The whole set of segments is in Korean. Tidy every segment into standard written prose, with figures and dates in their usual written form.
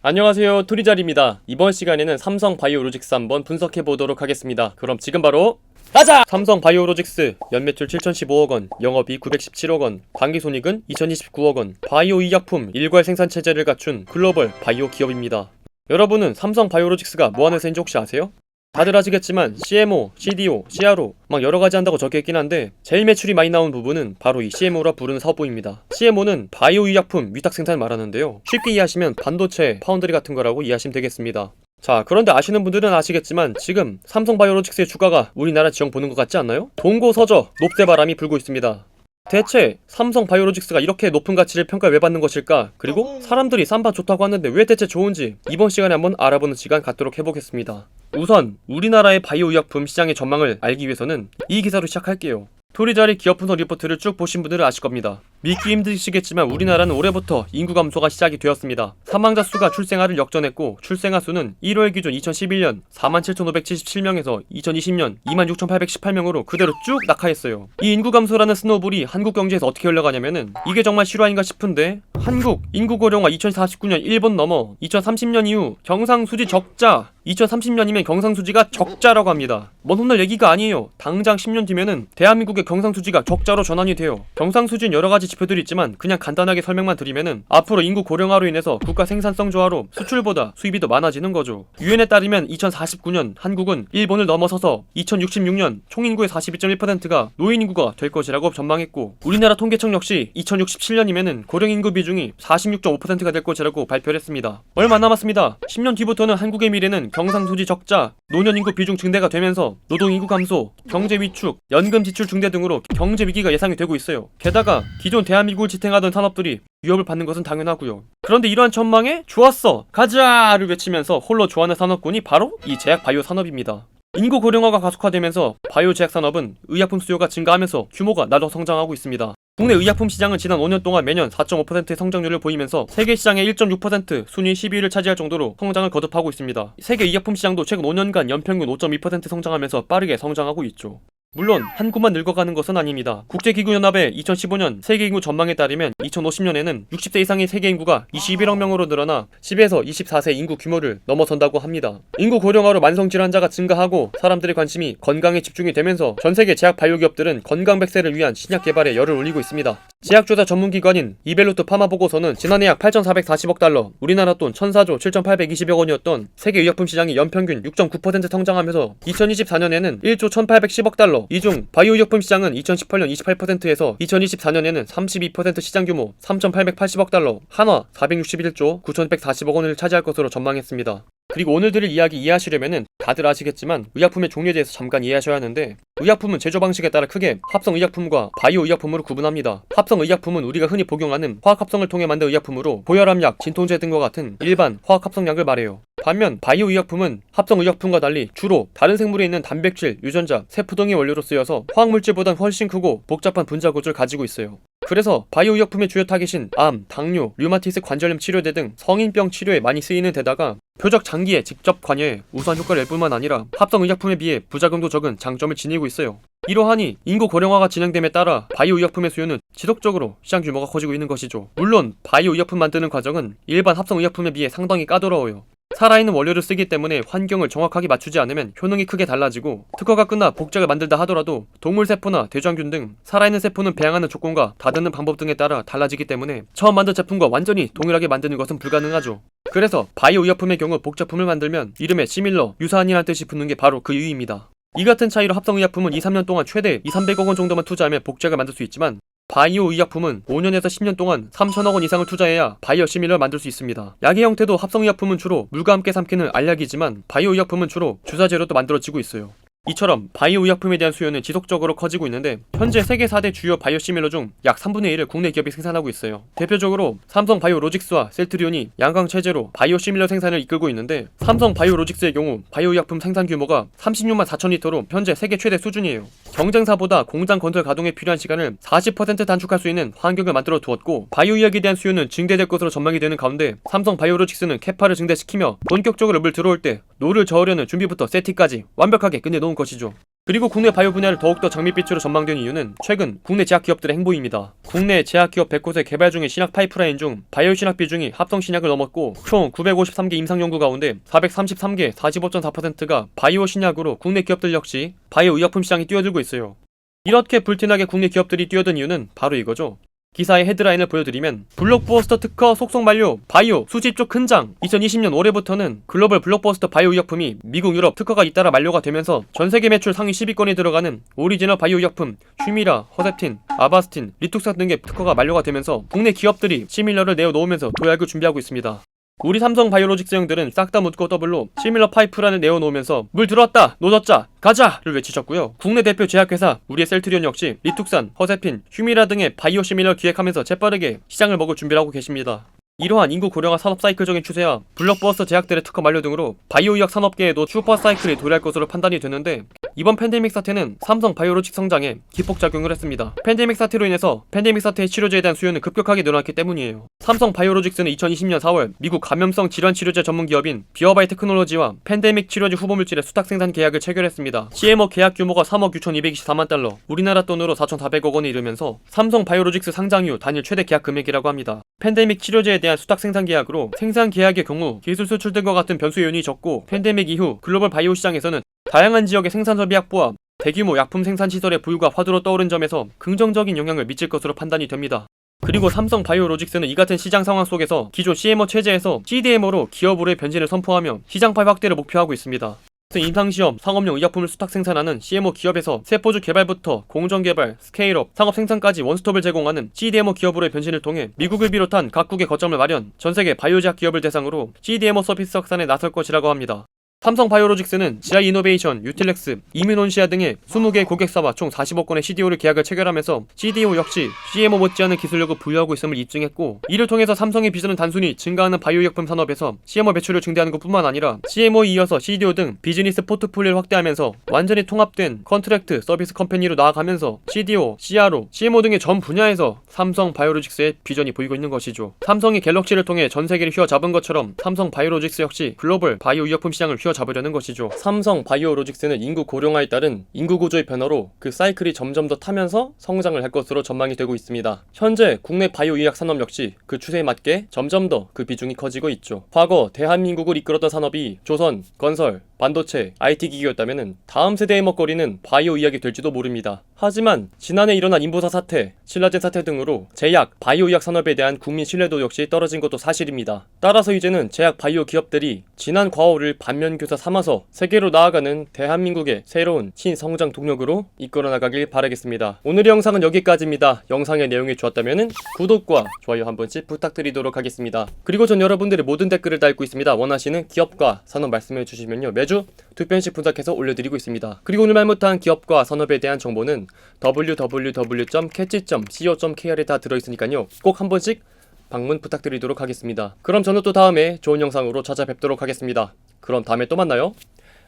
안녕하세요, 토리잘입니다. 이번 시간에는 삼성 바이오로직스 한번 분석해 보도록 하겠습니다. 그럼 지금 바로 가자! 삼성 바이오로직스 연매출 7,015억원, 영업이익 917억원, 당기손익은 2,029억원, 바이오 의약품 일괄 생산 체제를 갖춘 글로벌 바이오 기업입니다. 여러분은 삼성 바이오로직스가 뭐하는 회사인지 혹시 아세요? 다들 아시겠지만 CMO, CDO, CRO 막 여러가지 한다고 적혀있긴 한데 제일 매출이 많이 나온 부분은 바로 이 CMO라 부르는 사업부입니다. CMO는 바이오 의약품 위탁 생산을 말하는데요, 쉽게 이해하시면 반도체, 파운드리 같은 거라고 이해하시면 되겠습니다. 자, 그런데 아시는 분들은 아시겠지만 지금 삼성 바이오로직스의 주가가 우리나라 지형 보는 것 같지 않나요? 동고서저 높대바람이 불고 있습니다. 대체 삼성 바이오로직스가 이렇게 높은 가치를 평가를 왜 받는 것일까? 그리고 사람들이 쌈바 좋다고 하는데 왜 대체 좋은지 이번 시간에 한번 알아보는 시간 갖도록 해보겠습니다. 우선 우리나라의 바이오 의약품 시장의 전망을 알기 위해서는 이 기사로 시작할게요. 토리자리 기업 분석 리포트를 쭉 보신 분들은 아실 겁니다. 믿기 힘드시겠지만 우리나라는 올해부터 인구 감소가 시작이 되었습니다. 사망자 수가 출생아를 역전했고 출생아 수는 1월 기준 2011년 47,577명에서 2020년 26,818명으로 그대로 쭉 낙하했어요. 이 인구 감소라는 스노우볼이 한국 경제에서 어떻게 흘러가냐면은 이게 정말 실화인가 싶은데, 한국 인구 고령화 2049년 1번 넘어 2030년 이후 경상수지 적자, 2030년이면 경상수지가 적자라고 합니다. 먼 훗날 얘기가 아니에요. 당장 10년 뒤면은 대한민국의 경상수지가 적자로 전환이 돼요. 경상수지는 여러가지 지표들이 있지만 그냥 간단하게 설명만 드리면은 앞으로 인구 고령화로 인해서 국가 생산성 저하로 수출보다 수입이 더 많아지는 거죠. 유엔에 따르면 2049년 한국은 일본을 넘어서서 2066년 총인구의 42.1%가 노인인구가 될 것이라고 전망했고, 우리나라 통계청 역시 2067년이면은 고령인구 비중이 46.5%가 될 것이라고 발표를 했습니다. 얼마 안 남았습니다. 10년 뒤부터는 한국의 미래는 경상수지 적자, 노년인구 비중 증대가 되면서 노동인구 감소, 경제 위축, 연금 지출 증대 등으로 경제 위기가 예상이 되고 있어요. 게다가 기존 대한민국을 지탱하던 산업들이 위협을 받는 것은 당연하고요. 그런데 이러한 전망에 좋았어, 가자를 외치면서 홀로 좋아하는 산업군이 바로 이 제약 바이오 산업입니다. 인구 고령화가 가속화되면서 바이오 제약 산업은 의약품 수요가 증가하면서 규모가 나도 성장하고 있습니다. 국내 의약품 시장은 지난 5년 동안 매년 4.5%의 성장률을 보이면서 세계 시장의 1.6% 순위 12위를 차지할 정도로 성장을 거듭하고 있습니다. 세계 의약품 시장도 최근 5년간 연평균 5.2% 성장하면서 빠르게 성장하고 있죠. 물론 한국만 늙어가는 것은 아닙니다. 국제기구연합의 2015년 세계인구 전망에 따르면 2050년에는 60세 이상의 세계 인구가 21억 명으로 늘어나 10에서 24세 인구 규모를 넘어선다고 합니다. 인구 고령화로 만성질환자가 증가하고 사람들의 관심이 건강에 집중이 되면서 전세계 제약 바이오 기업들은 건강 백세를 위한 신약 개발에 열을 올리고 있습니다. 제약조사 전문기관인 이벨로트 파마 보고서는 지난해 약 8,440억 달러, 우리나라 돈 1,004조 7,820억 원이었던 세계 의약품 시장이 연평균 6.9% 성장하면서 2024년에는 1조 1,810억 달러, 이 중 바이오 의약품 시장은 2018년 28%에서 2024년에는 32% 시장 규모 3,880억 달러, 한화 461조 9,140억 원을 차지할 것으로 전망했습니다. 그리고 오늘 드릴 이야기 이해하시려면은 다들 아시겠지만 의약품의 종류에 대해서 잠깐 이해하셔야 하는데, 의약품은 제조 방식에 따라 크게 합성 의약품과 바이오 의약품으로 구분합니다. 합성 의약품은 우리가 흔히 복용하는 화학 합성을 통해 만든 의약품으로 고혈압약, 진통제 등과 같은 일반 화학 합성약을 말해요. 반면 바이오 의약품은 합성 의약품과 달리 주로 다른 생물에 있는 단백질, 유전자, 세포 등의 원료로 쓰여서 화학물질보단 훨씬 크고 복잡한 분자 구조를 가지고 있어요. 그래서 바이오 의약품의 주요 타깃인 암, 당뇨, 류마티스 관절염 치료제 등 성인병 치료에 많이 쓰이는 데다가 표적 장기에 직접 관여해 우수한 효과를 낼 뿐만 아니라 합성 의약품에 비해 부작용도 적은 장점을 지니고 있어요. 이러하니 인구 고령화가 진행됨에 따라 바이오 의약품의 수요는 지속적으로 시장 규모가 커지고 있는 것이죠. 물론 바이오 의약품 만드는 과정은 일반 합성 의약품에 비해 상당히 까다로워요. 살아있는 원료를 쓰기 때문에 환경을 정확하게 맞추지 않으면 효능이 크게 달라지고, 특허가 끝나 복제를 만들다 하더라도 동물세포나 대장균 등 살아있는 세포는 배양하는 조건과 다듬는 방법 등에 따라 달라지기 때문에 처음 만든 제품과 완전히 동일하게 만드는 것은 불가능하죠. 그래서 바이오 의약품의 경우 복제품을 만들면 이름에 시밀러, 유사한이라는 뜻이 붙는 게 바로 그 이유입니다. 이 같은 차이로 합성 의약품은 2-3년 동안 최대 200-300억 원 정도만 투자하면 복제를 만들 수 있지만, 바이오 의약품은 5년에서 10년 동안 3천억 원 이상을 투자해야 바이오 시밀러를 만들 수 있습니다. 약의 형태도 합성 의약품은 주로 물과 함께 삼키는 알약이지만 바이오 의약품은 주로 주사 재료도 만들어지고 있어요. 이처럼 바이오 의약품에 대한 수요는 지속적으로 커지고 있는데, 현재 세계 4대 주요 바이오 시밀러 중 약 3분의 1을 국내 기업이 생산하고 있어요. 대표적으로 삼성 바이오로직스와 셀트리온이 양강 체제로 바이오 시밀러 생산을 이끌고 있는데, 삼성 바이오로직스의 경우 바이오 의약품 생산 규모가 36만 4천 리터로 현재 세계 최대 수준이에요. 경쟁사보다 공장 건설 가동에 필요한 시간을 40% 단축할 수 있는 환경을 만들어 두었고, 바이오 의약에 대한 수요는 증대될 것으로 전망이 되는 가운데 삼성 바이오로직스는 캐파를 증대시키며 본격적으로 물 들어올 때 노를 저으려는 준비부터 세팅까지 완벽하게 끝내놓은 것이죠. 그리고 국내 바이오 분야를 더욱더 장밋빛으로 전망된 이유는 최근 국내 제약 기업들의 행보입니다. 국내 제약 기업 100곳의 개발 중인 신약 파이프라인 중 바이오 신약 비중이 합성 신약을 넘었고 총 953개 임상 연구 가운데 433개 45.4%가 바이오 신약으로 국내 기업들 역시 바이오 의약품 시장에 뛰어들고 있어요. 이렇게 불티나게 국내 기업들이 뛰어든 이유는 바로 이거죠. 기사의 헤드라인을 보여드리면 블록버스터 특허 속속 만료 바이오 수집조 큰장 2020년 올해부터는 글로벌 블록버스터 바이오 의약품이 미국 유럽 특허가 잇따라 만료가 되면서 전세계 매출 상위 10위권에 들어가는 오리지널 바이오 의약품 휴미라, 허셉틴, 아바스틴, 리툭산 등의 특허가 만료가 되면서 국내 기업들이 시밀러를 내어놓으면서 도약을 준비하고 있습니다. 우리 삼성 바이오로직스 형들은 싹 다 묻고 더블로 시밀러 파이프란을 내어놓으면서 물 들어왔다 노졌자 가자를 외치셨고요. 국내 대표 제약회사 우리의 셀트리온 역시 리툭산, 허세핀, 휴미라 등의 바이오 시밀러 기획하면서 재빠르게 시장을 먹을 준비를 하고 계십니다. 이러한 인구 고령화 산업 사이클적인 추세와 블록버스터 제약들의 특허 만료 등으로 바이오 의학 산업계에도 슈퍼 사이클이 도래할 것으로 판단이 되는데 이번 팬데믹 사태는 삼성 바이오로직 성장에 기폭작용을 했습니다. 팬데믹 사태로 인해서 팬데믹 사태의 치료제에 대한 수요는 급격하게 늘어났기 때문이에요. 삼성 바이오로직스는 2020년 4월 미국 감염성 질환 치료제 전문 기업인 비어바이 테크놀로지와 팬데믹 치료제 후보물질의 수탁 생산 계약을 체결했습니다. CMO 계약 규모가 3억 6,224만 달러, 우리나라 돈으로 4,400억 원에 이르면서 삼성 바이오로직스 상장 이후 단일 최대 계약 금액이라고 합니다. 팬데믹 치료제에 대한 수탁 생산 계약으로 생산 계약의 경우 기술 수출 등과 같은 변수 요인이 적고 팬데믹 이후 글로벌 바이오 시장에서는 다양한 지역의 생산 설비 확보와 대규모 약품 생산 시설의 부유가 화두로 떠오른 점에서 긍정적인 영향을 미칠 것으로 판단이 됩니다. 그리고 삼성 바이오로직스는 이 같은 시장 상황 속에서 기존 CMO 체제에서 CDMO로 기업으로의 변신을 선포하며 시장파의 확대를 목표하고 있습니다. 임상시험, 상업용 의약품을 수탁 생산하는 CMO 기업에서 세포주 개발부터 공정개발, 스케일업, 상업 생산까지 원스톱을 제공하는 CDMO 기업으로의 변신을 통해 미국을 비롯한 각국의 거점을 마련, 전세계 바이오제약 기업을 대상으로 CDMO 서비스 확산에 나설 것이라고 합니다. 삼성 바이오로직스는 GI 이노베이션, 유틸렉스, 이뮤논시아 등의 20개의 고객사와 총 45건의 CDO를 계약을 체결하면서 CDO 역시 CMO 못지않은 기술력을 부여하고 있음을 입증했고 이를 통해서 삼성의 비전은 단순히 증가하는 바이오의약품 산업에서 CMO 매출을 증대하는 것뿐만 아니라 CMO에 이어서 CDO 등 비즈니스 포트폴리오를 확대하면서 완전히 통합된 컨트랙트 서비스 컴퍼니로 나아가면서 CDO, CRO, CMO 등의 전 분야에서 삼성 바이오로직스의 비전이 보이고 있는 것이죠. 삼성이 갤럭시를 통해 전 세계를 휘어잡은 것처럼 삼성 바이오로직스 역시 글로벌 바이오의약품 시장을 휘어잡으려는 것이죠. 삼성 바이오로직스는 인구 고령화에 따른 인구 구조의 변화로 그 사이클이 점점 더 타면서 성장을 할 것으로 전망이 되고 있습니다. 현재 국내 바이오의학 산업 역시 그 추세에 맞게 점점 더 그 비중이 커지고 있죠. 과거 대한민국을 이끌었던 산업이 조선, 건설, 반도체, IT 기기였다면 다음 세대의 먹거리는 바이오 의학이 될지도 모릅니다. 하지만 지난해 일어난 인보사 사태, 신라젠 사태 등으로 제약, 바이오 의학 산업에 대한 국민 신뢰도 역시 떨어진 것도 사실입니다. 따라서 이제는 제약 바이오 기업들이 지난 과오를 반면교사 삼아서 세계로 나아가는 대한민국의 새로운 신성장 동력으로 이끌어 나가길 바라겠습니다. 오늘의 영상은 여기까지입니다. 영상의 내용이 좋았다면 구독과 좋아요 한 번씩 부탁드리도록 하겠습니다. 그리고 전 여러분들의 모든 댓글을 달고 있습니다. 원하시는 기업과 산업 말씀해 주시면요 매주 2편씩 분석해서 올려드리고 있습니다. 그리고 오늘 말 못한 기업과 산업에 대한 정보는 www.catch.co.kr에 다 들어있으니까요 꼭 한 번씩 방문 부탁드리도록 하겠습니다. 그럼 저는 또 다음에 좋은 영상으로 찾아뵙도록 하겠습니다. 그럼 다음에 또 만나요.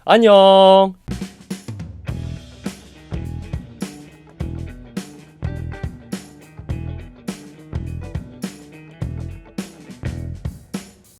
안녕.